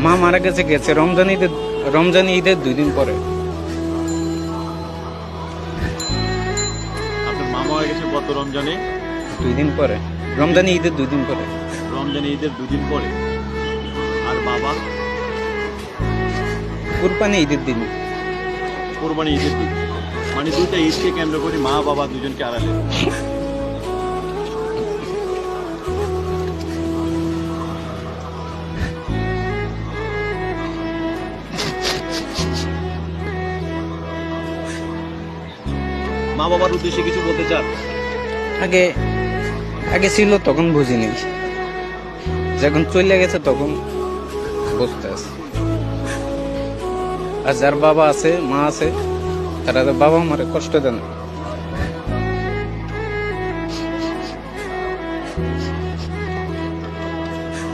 মা মারা গেছে রমজান ঈদের 2 দিন পরে। আপনার মা মারা গেছে গত রমজানে 2 দিন পরে, রমজান ঈদের 2 দিন পরে। রমজানে ঈদের 2 দিন পরে। আর বাবা কুরবানি ঈদের দিন। কোরবানি ঈদের দিন। মানে দুইটা ঈদকে কেন্দ্র করে মা বাবা দুজনকে হারালেন। মা বাবার উদ্দেশ্যে কিছু বলতে চান? আগে আগে ছিল তখন বুঝিনি, যখন চলে গেছে তখন বুঝতে আছে। আর যার বাবা আছে মা আছে তারা তো বাবা মারে কষ্ট দেন।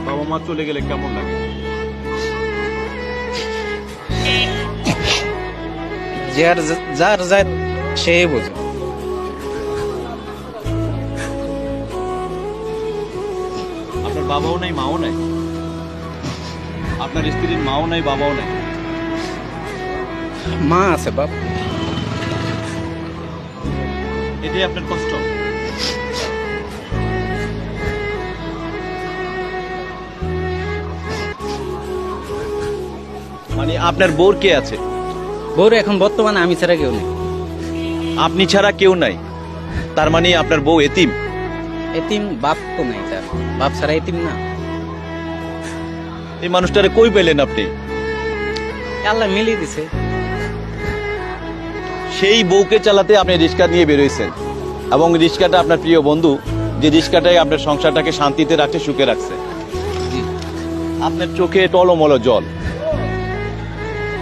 বাবা মা চলে গেলে কেমন লাগে? যার যার যায় সে বোঝে। আপনার বাবাও নাই মাও নাই, আপনার স্ত্রীর মাও নাই বাবাও নাই। মা আছে বাপ। এটাই আপনার কষ্ট। মানে আপনার বোর কে আছে? বউর এখন বর্তমানে আমি ছাড়া কেউ নেই। আপনি ছাড়া কেউ নাই, তার মানে আপনার বউ এতিম। এতিম বাপ তো নাই, তার বাপ ছাড়া এতিম না। এই মানুষটারে কই পেলেন আপনি? আল্লাহ মিলিয়ে দিছে। সেই বউকে চালাতে আপনি রিক্সা নিয়ে বেরোইছেন, এবং রিক্সাটা আপনার প্রিয় বন্ধু, যে রিক্সাটাই আপনার সংসারটাকে শান্তিতে রাখছে, সুখে রাখছে। জি। আপনার চোখে টলমল জল।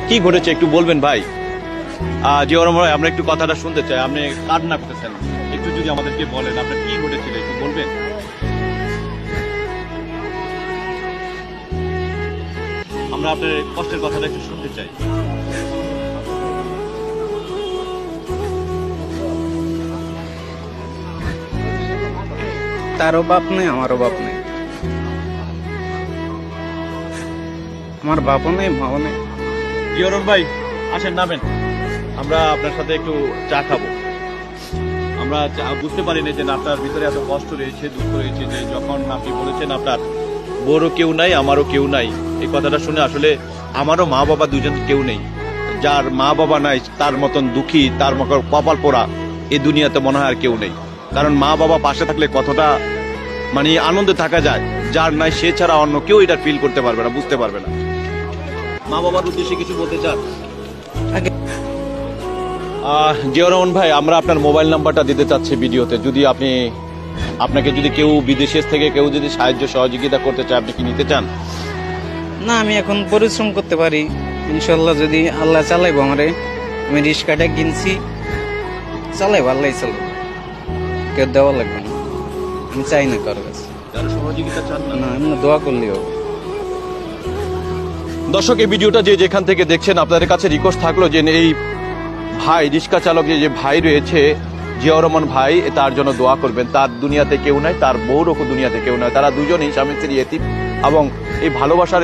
কি ঘটেছে একটু বলবেন ভাই? আমরা একটু কথাটা শুনতে চাই। আপনি কান্না করতেছেন, একটু যদি আমাদেরকে বলেন আপনার কি ঘটেছিল একটু বলবেন? আমরা আপনার কষ্টের কথাটা একটু শুনতে চাই। তারও বাপ নেই, আমারও বাপ নেই। আমার বাপও নেই, মাও নেই। জিয়রন ভাই আসেন, নামেন, আমরা আপনার সাথে একটু চা খাবো। আমরা বুঝতে পারিনি যে আপনার ভিতরে এত কষ্ট রয়েছে, দুঃখ রয়েছে, যে যখন আপনি বলেছেন আপনার বড়ও কেউ নাই আমারও কেউ নাই, এই কথাটা শুনে আসলে আমারও মা বাবা দুজন কেউ নেই। যার মা বাবা নাই তার মতন দুঃখী, তার মতো কপাল পোড়া এই দুনিয়াতে মনে হয় আর কেউ নেই। কারণ মা বাবা পাশে থাকলে কতটা মানে আনন্দে থাকা যায়, যার নাই সে ছাড়া অন্য কেউ এটা ফিল করতে পারবে না, বুঝতে পারবে না। মা বাবার উদ্দেশ্যে কিছু বলতে চান? আগে জিয়া রহমান ভাই, আমরা আপনার মোবাইল নাম্বারটা দিতে চাচ্ছি ভিডিওতে। যদি আপনাকে যদি কেউ বিদেশের থেকে কেউ যদি সাহায্য সহযোগিতা করতে চায়, আপনি কি নিতে চান? না, আমি এখন পরিশ্রম করতে পারি ইনশাল্লাহ, যদি আল্লাহ চালাইবো আমারে। আমি রিক্সাটা কিনছি, চালাইবো, আল্লাহ চালাবো, কেউ দেওয়া লাগবে না। আমি চাই না কারো কাছে। কারো সহযোগিতা চান না? না, এমনি দোয়া করলেই হবে। দর্শক, এই ভিডিওটা যে যেখান থেকে দেখছেন, আপনাদের কাছে রিকোয়েস্ট থাকলো যে এই ভাই রিক্সা চালক যে ভাই রয়েছে জিয়া রহমান ভাই, তার জন্য দোয়া করবেন। তার দুনিয়াতে কেউ নাই, তার বউরও দুনিয়াতে কেউ নাই, তারা দুজনই স্বামী স্ত্রী এতিম। এবং এই ভালোবাসার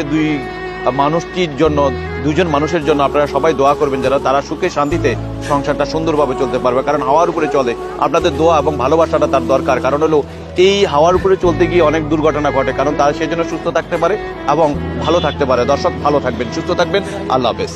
দুজন মানুষের জন্য আপনারা সবাই দোয়া করবেন, যারা তারা সুখে শান্তিতে সংসারটা সুন্দরভাবে চলতে পারবে। কারণ হাওয়ার উপরে চলে, আপনাদের দোয়া এবং ভালোবাসাটা তার দরকার। কারণ হলো এই হাওয়ার উপরে চলতে গিয়ে অনেক দুর্ঘটনা ঘটে, কারণ তারা সেই জন্য সুস্থ থাকতে পারে এবং ভালো থাকতে পারে। দর্শক, ভালো থাকবেন, সুস্থ থাকবেন, আল্লাহ হাফেজ।